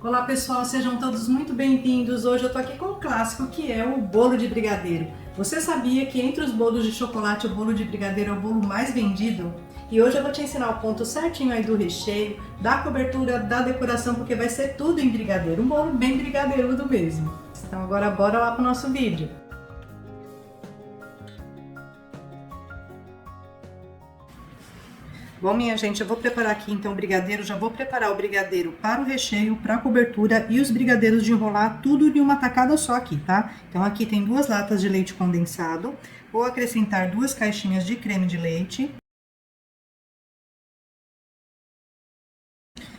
Olá pessoal, sejam todos muito bem-vindos. Hoje eu tô aqui com um clássico que é o bolo de brigadeiro. Você sabia que entre os bolos de chocolate o bolo de brigadeiro é o bolo mais vendido? E hoje eu vou te ensinar o ponto certinho aí do recheio, da cobertura, da decoração, porque vai ser tudo em brigadeiro, um bolo bem brigadeirudo mesmo. Então agora bora lá pro nosso vídeo. Bom, minha gente, eu vou preparar aqui então o brigadeiro, já vou preparar o brigadeiro para o recheio, para a cobertura e os brigadeiros de enrolar tudo de uma tacada só aqui, tá? Então aqui tem 2 latas de leite condensado, vou acrescentar 2 caixinhas de creme de leite.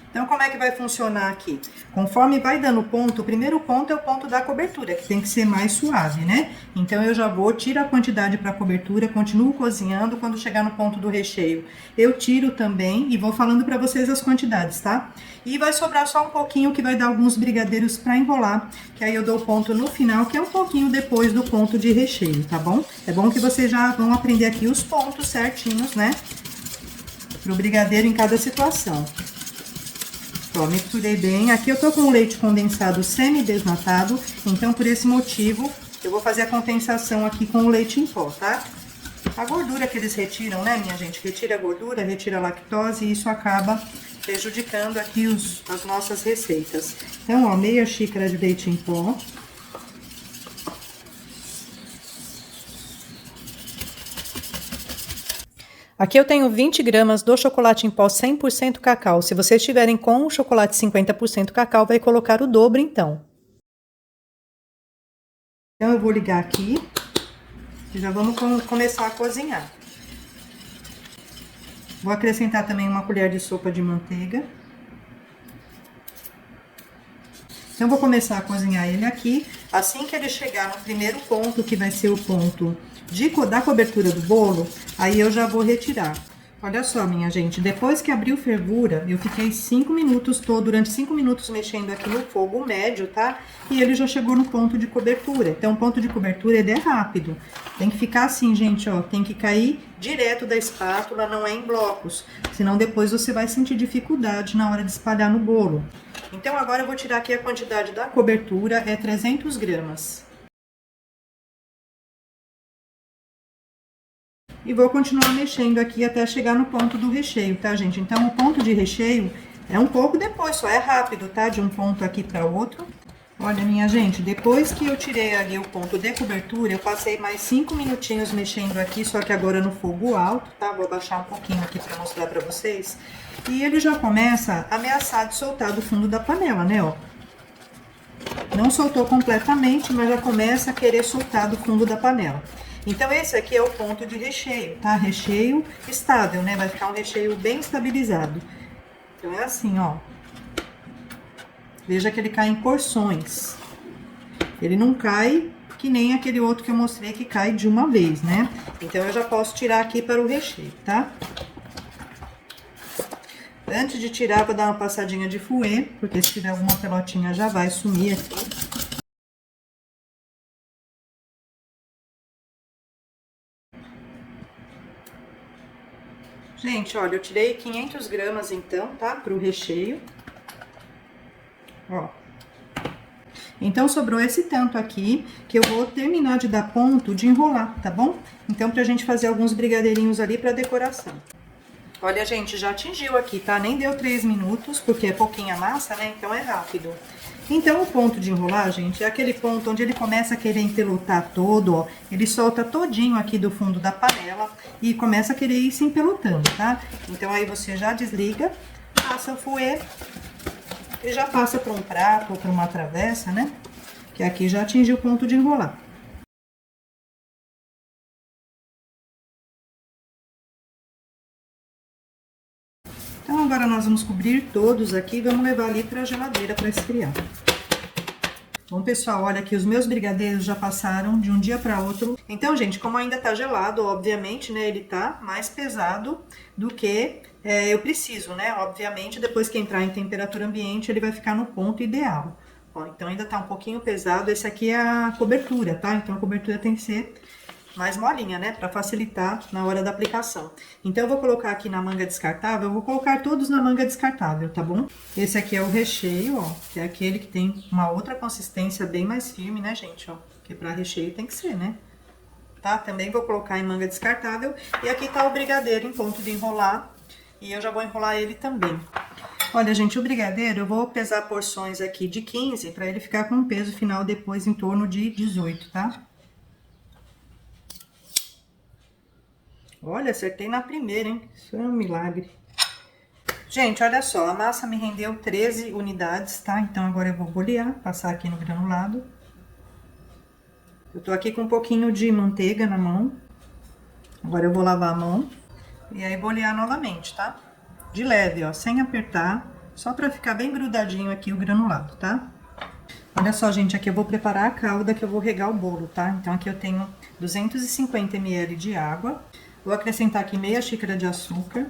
Então, como é que vai funcionar aqui? Conforme vai dando ponto, o primeiro ponto é o ponto da cobertura, que tem que ser mais suave, né? Então, eu já vou, tiro a quantidade para a cobertura, continuo cozinhando, quando chegar no ponto do recheio, eu tiro também e vou falando para vocês as quantidades, tá? E vai sobrar só um pouquinho, que vai dar alguns brigadeiros para enrolar, que aí eu dou o ponto no final, que é um pouquinho depois do ponto de recheio, tá bom? É bom que vocês já vão aprender aqui os pontos certinhos, né? Pro brigadeiro em cada situação. Ó, misturei bem. Aqui eu tô com o leite condensado semi-desnatado, então por esse motivo eu vou fazer a compensação aqui com o leite em pó, tá? A gordura que eles retiram, né, minha gente? Retira a gordura, retira a lactose e isso acaba prejudicando aqui as nossas receitas. Então, ó, meia xícara de leite em pó. Aqui eu tenho 20 gramas do chocolate em pó 100% cacau. Se vocês tiverem com o chocolate 50% cacau, vai colocar o dobro então. Então eu vou ligar aqui e já vamos começar a cozinhar. Vou acrescentar também uma colher de sopa de manteiga. Então vou começar a cozinhar ele aqui. Assim que ele chegar no primeiro ponto, que vai ser o ponto da cobertura do bolo, aí eu já vou retirar. Olha só, minha gente, depois que abriu fervura, eu fiquei 5 minutos, durante 5 minutos mexendo aqui no fogo médio, tá? E ele já chegou no ponto de cobertura. Então, o ponto de cobertura, ele é rápido. Tem que ficar assim, gente, ó, tem que cair direto da espátula, não é em blocos. Senão depois você vai sentir dificuldade na hora de espalhar no bolo. Então, agora eu vou tirar aqui a quantidade da cobertura, é 300 gramas. E vou continuar mexendo aqui até chegar no ponto do recheio, tá, gente? Então, o ponto de recheio é um pouco depois, só é rápido, tá? De um ponto aqui para outro. Olha, minha gente, depois que eu tirei ali o ponto de cobertura, eu passei mais 5 minutinhos mexendo aqui, só que agora no fogo alto, tá? Vou abaixar um pouquinho aqui para mostrar para vocês. E ele já começa a ameaçar de soltar do fundo da panela, né, ó? Não soltou completamente, mas já começa a querer soltar do fundo da panela. Então, esse aqui é o ponto de recheio, tá? Recheio estável, né? Vai ficar um recheio bem estabilizado. Então, é assim, ó. Veja que ele cai em porções. Ele não cai que nem aquele outro que eu mostrei que cai de uma vez, né? Então, eu já posso tirar aqui para o recheio, tá? Antes de tirar, vou dar uma passadinha de fouet, porque se tiver alguma pelotinha já vai sumir aqui. Gente, olha, eu tirei 500 gramas então, tá? Pro recheio. Ó. Então, sobrou esse tanto aqui, que eu vou terminar de dar ponto de enrolar, tá bom? Então, pra gente fazer alguns brigadeirinhos ali pra decoração. Olha, gente, já atingiu aqui, tá? Nem deu 3 minutos, porque é pouquinha massa, né? Então, é rápido. Então, o ponto de enrolar, gente, é aquele ponto onde ele começa a querer empelotar todo, ó. Ele solta todinho aqui do fundo da panela e começa a querer ir se empelotando, tá? Então, aí você já desliga, passa o fouet e já passa para um prato ou para uma travessa, né? Que aqui já atingiu o ponto de enrolar. Então, agora nós vamos cobrir todos aqui e vamos levar ali para a geladeira para esfriar. Bom, pessoal, olha aqui, os meus brigadeiros já passaram de um dia para outro. Então, gente, como ainda tá gelado, obviamente, né, ele tá mais pesado do que eu preciso, né? Obviamente, depois que entrar em temperatura ambiente, ele vai ficar no ponto ideal. Ó, então, ainda tá um pouquinho pesado. Esse aqui é a cobertura, tá? Então, a cobertura tem que ser mais molinha, né? Pra facilitar na hora da aplicação. Então, eu vou colocar aqui na manga descartável, eu vou colocar todos na manga descartável, tá bom? Esse aqui é o recheio, ó, que é aquele que tem uma outra consistência bem mais firme, né, gente, ó? Porque pra recheio tem que ser, né? Tá? Também vou colocar em manga descartável. E aqui tá o brigadeiro em ponto de enrolar. E eu já vou enrolar ele também. Olha, gente, o brigadeiro eu vou pesar porções aqui de 15 para ele ficar com um peso final depois em torno de 18, tá? Olha, acertei na primeira, hein? Isso é um milagre. Gente, olha só, a massa me rendeu 13 unidades, tá? Então agora eu vou bolear, passar aqui no granulado. Eu tô aqui com um pouquinho de manteiga na mão. Agora eu vou lavar a mão. E aí bolear novamente, tá? De leve, ó, sem apertar, só pra ficar bem grudadinho aqui o granulado, tá? Olha só, gente, aqui eu vou preparar a calda que eu vou regar o bolo, tá? Então aqui eu tenho 250 ml de água. Vou acrescentar aqui meia xícara de açúcar.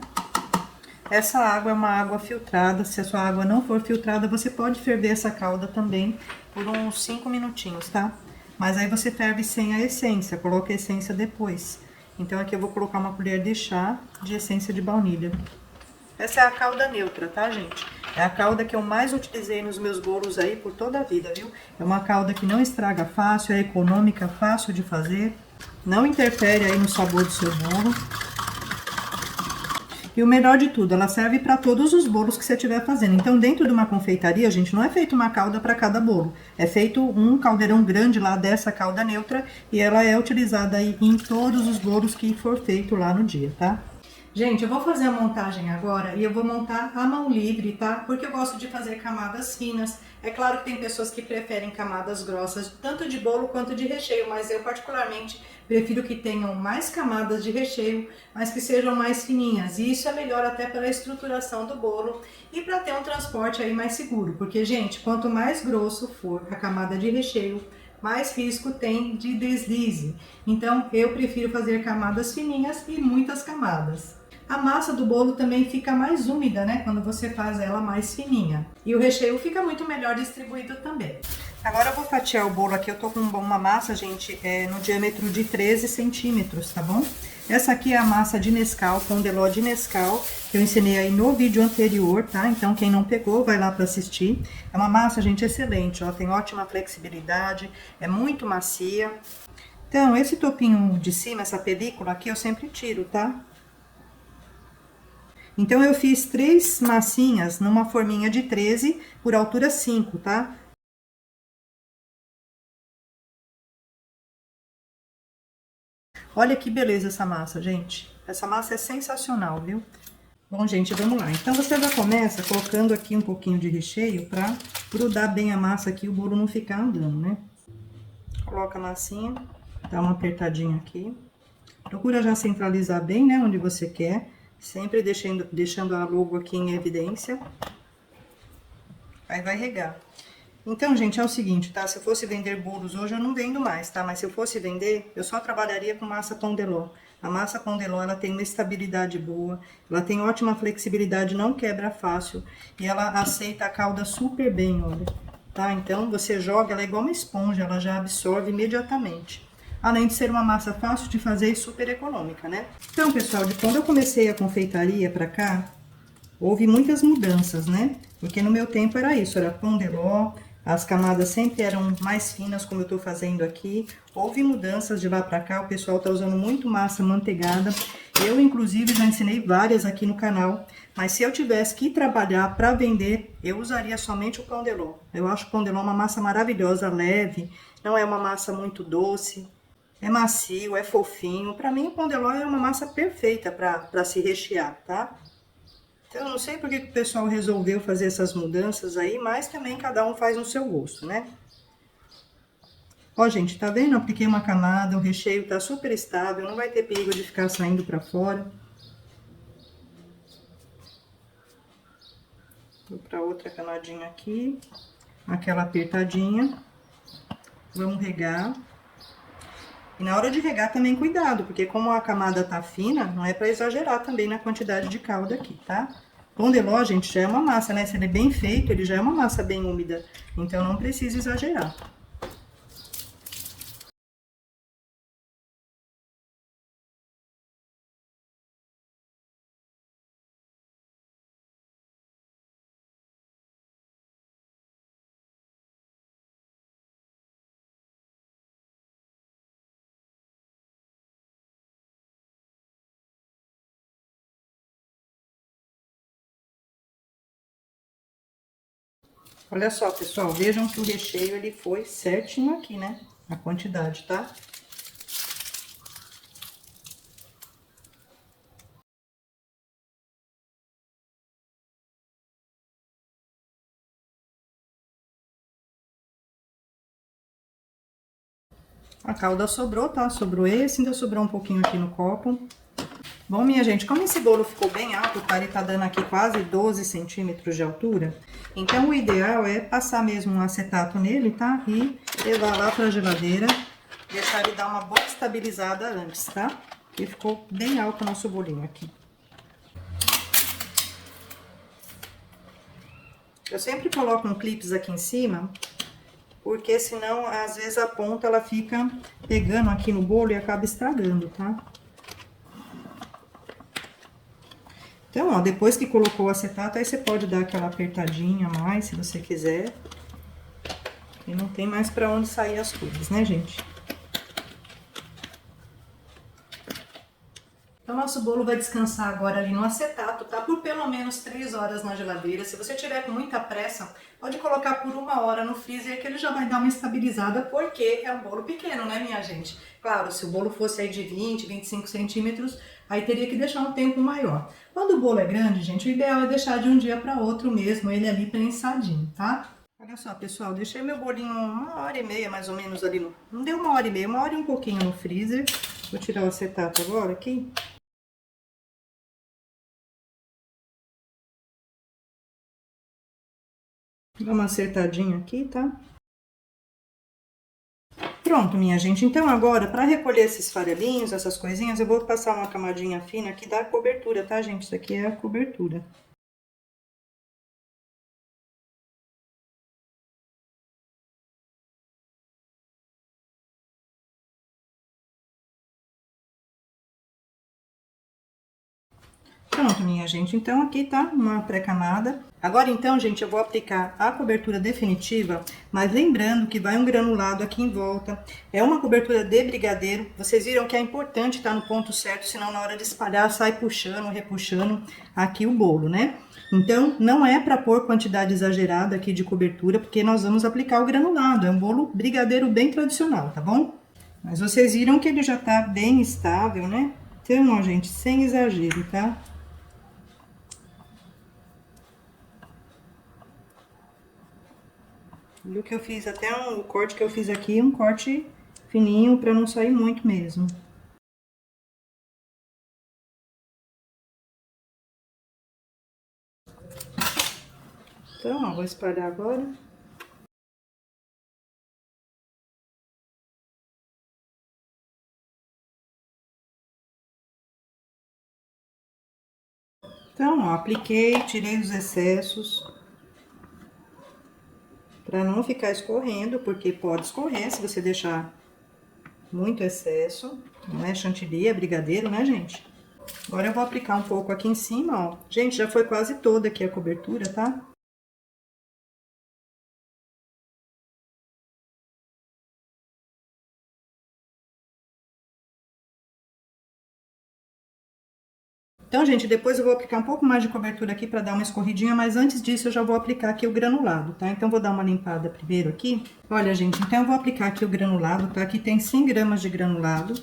Essa água é uma água filtrada. Se a sua água não for filtrada, você pode ferver essa calda também por uns 5 minutinhos, tá? Mas aí você ferve sem a essência, coloca a essência depois. Então aqui eu vou colocar uma colher de chá de essência de baunilha. Essa é a calda neutra, tá, gente? É a calda que eu mais utilizei nos meus bolos aí por toda a vida, viu? É uma calda que não estraga fácil, é econômica, fácil de fazer. Não interfere aí no sabor do seu bolo. E o melhor de tudo, ela serve para todos os bolos que você estiver fazendo. Então, dentro de uma confeitaria, gente, não é feito uma calda para cada bolo. É feito um caldeirão grande lá dessa calda neutra e ela é utilizada aí em todos os bolos que for feito lá no dia, tá? Gente, eu vou fazer a montagem agora e eu vou montar à mão livre, tá? Porque eu gosto de fazer camadas finas. É claro que tem pessoas que preferem camadas grossas, tanto de bolo quanto de recheio, mas eu particularmente prefiro que tenham mais camadas de recheio, mas que sejam mais fininhas. E isso é melhor até para a estruturação do bolo e para ter um transporte aí mais seguro. Porque, gente, quanto mais grosso for a camada de recheio, mais risco tem de deslize. Então, eu prefiro fazer camadas fininhas e muitas camadas. A massa do bolo também fica mais úmida, né? Quando você faz ela mais fininha. E o recheio fica muito melhor distribuído também. Agora eu vou fatiar o bolo aqui. Eu tô com uma massa, gente, no diâmetro de 13 centímetros, tá bom? Essa aqui é a massa de Nescau, Pão de Ló de Nescau, que eu ensinei aí no vídeo anterior, tá? Então, quem não pegou, vai lá para assistir. É uma massa, gente, excelente, ó. Tem ótima flexibilidade, é muito macia. Então, esse topinho de cima, essa película aqui, eu sempre tiro, tá? Então, eu fiz 3 massinhas numa forminha de 13 por altura 5, tá? Olha que beleza essa massa, gente. Essa massa é sensacional, viu? Bom, gente, vamos lá. Então, você já começa colocando aqui um pouquinho de recheio pra grudar bem a massa aqui e o bolo não ficar andando, né? Coloca a massinha, dá uma apertadinha aqui. Procura já centralizar bem, né, onde você quer. Sempre deixando a logo aqui em evidência. Aí vai regar. Então, gente, é o seguinte, tá? Se eu fosse vender bolos hoje, eu não vendo mais, tá? Mas se eu fosse vender, eu só trabalharia com massa Pão de Ló. A massa Pão de Ló, ela tem uma estabilidade boa, ela tem ótima flexibilidade, não quebra fácil. E ela aceita a calda super bem, olha. Tá? Então, você joga, ela é igual uma esponja, ela já absorve imediatamente. Além de ser uma massa fácil de fazer e super econômica, né? Então, pessoal, de quando eu comecei a confeitaria pra cá, houve muitas mudanças, né? Porque no meu tempo era isso, era Pão de Ló, as camadas sempre eram mais finas, como eu tô fazendo aqui. Houve mudanças de lá pra cá, o pessoal tá usando muito massa manteigada. Eu, inclusive, já ensinei várias aqui no canal, mas se eu tivesse que trabalhar pra vender, eu usaria somente o Pão de Ló. Eu acho o Pão de Ló uma massa maravilhosa, leve, não é uma massa muito doce. É macio, é fofinho. Pra mim, o Pão de Ló é uma massa perfeita pra se rechear, tá? Então, eu não sei porque que o pessoal resolveu fazer essas mudanças aí, mas também cada um faz no seu gosto, né? Ó, gente, tá vendo? Eu apliquei uma camada, o recheio tá super estável, não vai ter perigo de ficar saindo pra fora. Vou pra outra camadinha aqui, aquela apertadinha. Vamos regar. E na hora de regar também cuidado, porque como a camada tá fina, não é pra exagerar também na quantidade de calda aqui, tá? Pão de Ló, gente, já é uma massa, né? Se ele é bem feito, ele já é uma massa bem úmida, então não precisa exagerar. Olha só, pessoal, vejam que o recheio ele foi certinho aqui, né? A quantidade, tá? A calda sobrou, tá? Sobrou esse, ainda sobrou um pouquinho aqui no copo. Bom, minha gente, como esse bolo ficou bem alto, tá? Ele tá dando aqui quase 12 centímetros de altura. Então, o ideal é passar mesmo um acetato nele, tá? E levar lá pra geladeira, deixar ele dar uma boa estabilizada antes, tá? Porque ficou bem alto o nosso bolinho aqui. Eu sempre coloco um clips aqui em cima, porque senão, às vezes, a ponta ela fica pegando aqui no bolo e acaba estragando, tá? Então, ó, depois que colocou o acetato, aí você pode dar aquela apertadinha a mais, se você quiser. E não tem mais pra onde sair as coisas, né, gente? Então, nosso bolo vai descansar agora ali no acetato, tá? Por pelo menos 3 horas na geladeira. Se você tiver com muita pressa, pode colocar por 1 hora no freezer, que ele já vai dar uma estabilizada, porque é um bolo pequeno, né, minha gente? Claro, se o bolo fosse aí de 20, 25 centímetros, aí teria que deixar um tempo maior. Quando o bolo é grande, gente, o ideal é deixar de um dia para outro mesmo, ele ali prensadinho, tá? Olha só, pessoal, deixei meu bolinho 1 hora e meia, mais ou menos, ali no... Não deu 1 hora e meia, 1 hora e um pouquinho no freezer. Vou tirar o acetato agora aqui. Dá uma acertadinha aqui, tá? Pronto, minha gente. Então, agora, para recolher esses farelinhos, essas coisinhas, eu vou passar uma camadinha fina aqui da cobertura, tá, gente? Isso aqui é a cobertura. Pronto, minha gente. Então, aqui tá uma pré-camada. Agora, então, gente, eu vou aplicar a cobertura definitiva, mas lembrando que vai um granulado aqui em volta. É uma cobertura de brigadeiro. Vocês viram que é importante estar no ponto certo, senão na hora de espalhar sai puxando, repuxando aqui o bolo, né? Então, não é para pôr quantidade exagerada aqui de cobertura, porque nós vamos aplicar o granulado. É um bolo brigadeiro bem tradicional, tá bom? Mas vocês viram que ele já tá bem estável, né? Então, ó, gente, sem exagero, tá? Viu que eu fiz até o corte que eu fiz aqui, um corte fininho para não sair muito mesmo. Então, ó, vou espalhar agora. Então, ó, apliquei, tirei os excessos. Para não ficar escorrendo, porque pode escorrer se você deixar muito excesso. Não é chantilly, é brigadeiro, né, gente? Agora eu vou aplicar um pouco aqui em cima, ó. Gente, já foi quase toda aqui a cobertura, tá? Então, gente, depois eu vou aplicar um pouco mais de cobertura aqui para dar uma escorridinha, mas antes disso eu já vou aplicar aqui o granulado, tá? Então, vou dar uma limpada primeiro aqui. Olha, gente, então eu vou aplicar aqui o granulado, tá? Aqui tem 100 gramas de granulado.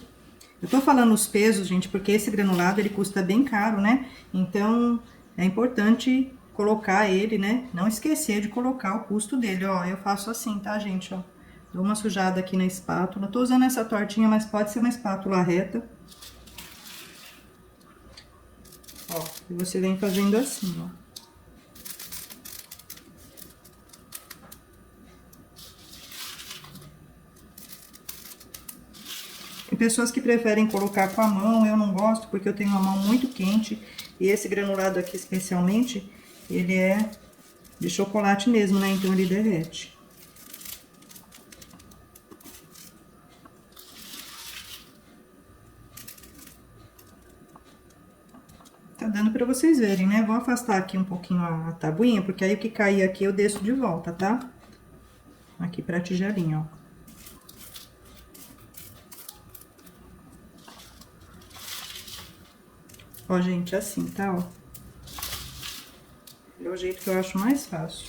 Eu tô falando os pesos, gente, porque esse granulado, ele custa bem caro, né? Então, é importante colocar ele, né? Não esquecer de colocar o custo dele, ó. Eu faço assim, tá, gente, ó. Dou uma sujada aqui na espátula. Tô usando essa tortinha, mas pode ser uma espátula reta. Ó, e você vem fazendo assim, ó. Tem pessoas que preferem colocar com a mão, eu não gosto porque eu tenho a mão muito quente. E esse granulado aqui, especialmente, ele é de chocolate mesmo, né? Então, ele derrete. Tá dando pra vocês verem, né? Vou afastar aqui um pouquinho a tabuinha, porque aí o que cair aqui eu desço de volta, tá? Aqui pra tigelinha, ó. Ó, gente, assim, tá, ó. É o jeito que eu acho mais fácil.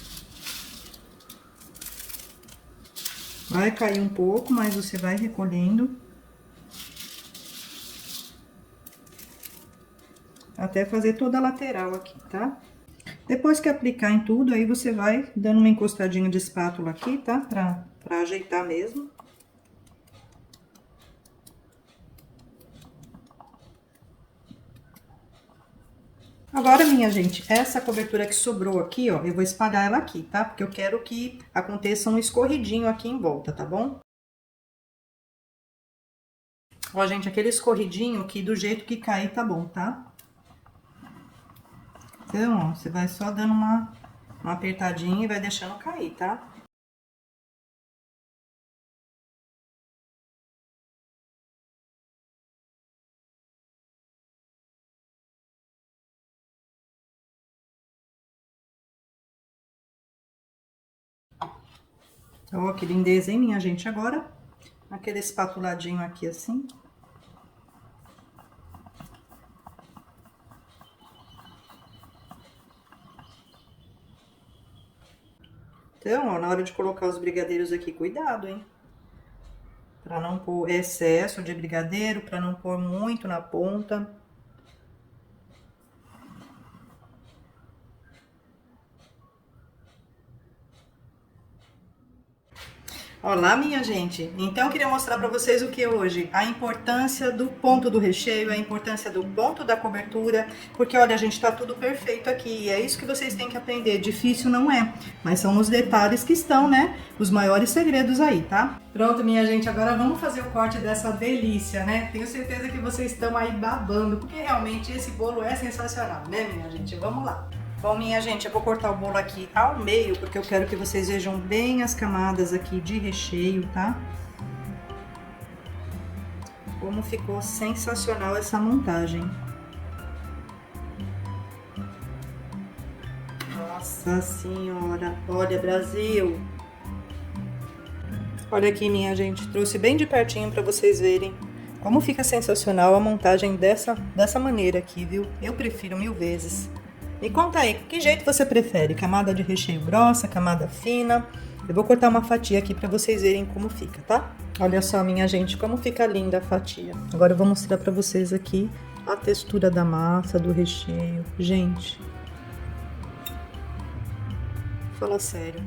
Vai cair um pouco, mas você vai recolhendo. Até fazer toda a lateral aqui, tá? Depois que aplicar em tudo, aí você vai dando uma encostadinha de espátula aqui, tá? Pra ajeitar mesmo. Agora, minha gente, essa cobertura que sobrou aqui, ó, eu vou espalhar ela aqui, tá? Porque eu quero que aconteça um escorridinho aqui em volta, tá bom? Ó, gente, aquele escorridinho que do jeito que cair tá bom, tá? Então, ó, você vai só dando uma apertadinha e vai deixando cair, tá? Ó, que lindeza, hein, minha gente? Agora, aquele espatuladinho aqui assim. Então, ó, na hora de colocar os brigadeiros aqui, cuidado, hein? Pra não pôr excesso de brigadeiro, pra não pôr muito na ponta. Olá, minha gente! Então, eu queria mostrar para vocês o que hoje? A importância do ponto do recheio, a importância do ponto da cobertura, porque, olha, gente, tá tudo perfeito aqui, e é isso que vocês têm que aprender. Difícil não é, mas são nos detalhes que estão, né, os maiores segredos aí, tá? Pronto, minha gente, agora vamos fazer o corte dessa delícia, né? Tenho certeza que vocês estão aí babando, porque realmente esse bolo é sensacional, né, minha gente? Vamos lá! Bom, minha gente, eu vou cortar o bolo aqui ao meio, porque eu quero que vocês vejam bem as camadas aqui de recheio, tá? Como ficou sensacional essa montagem. Nossa Senhora! Olha, Brasil! Olha aqui, minha gente, trouxe bem de pertinho para vocês verem como fica sensacional a montagem dessa maneira aqui, viu? Eu prefiro 1000 vezes. Me conta aí, que jeito você prefere? Camada de recheio grossa, camada fina? Eu vou cortar uma fatia aqui pra vocês verem como fica, tá? Olha só, minha gente, como fica linda a fatia. Agora eu vou mostrar pra vocês aqui a textura da massa, do recheio. Gente, fala sério.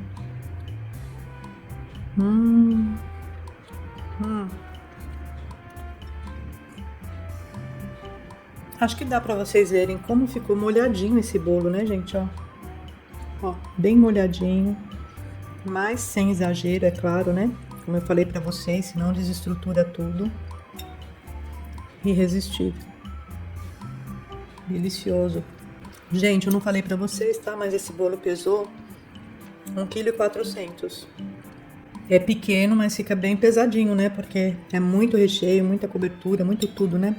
Acho que dá pra vocês verem como ficou molhadinho esse bolo, né, gente? Ó, bem molhadinho, mas sem exagero, é claro, né? Como eu falei pra vocês, senão desestrutura tudo. Irresistível. Delicioso. Gente, eu não falei pra vocês, tá? Mas esse bolo pesou 1,4 kg. É pequeno, mas fica bem pesadinho, né? Porque é muito recheio, muita cobertura, muito tudo, né?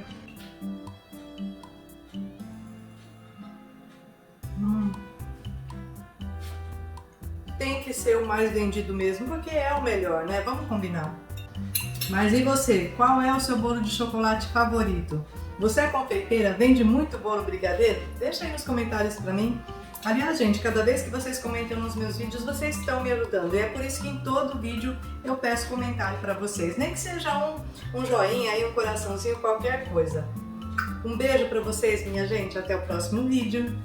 Tem que ser o mais vendido mesmo, porque é o melhor, né? Vamos combinar. Mas e você? Qual é o seu bolo de chocolate favorito? Você é confeiteira? Vende muito bolo brigadeiro? Deixa aí nos comentários pra mim. Aliás, gente, cada vez que vocês comentam nos meus vídeos, vocês estão me ajudando. E é por isso que em todo vídeo eu peço comentário pra vocês. Nem que seja um joinha aí, um coraçãozinho, qualquer coisa. Um beijo pra vocês, minha gente. Até o próximo vídeo.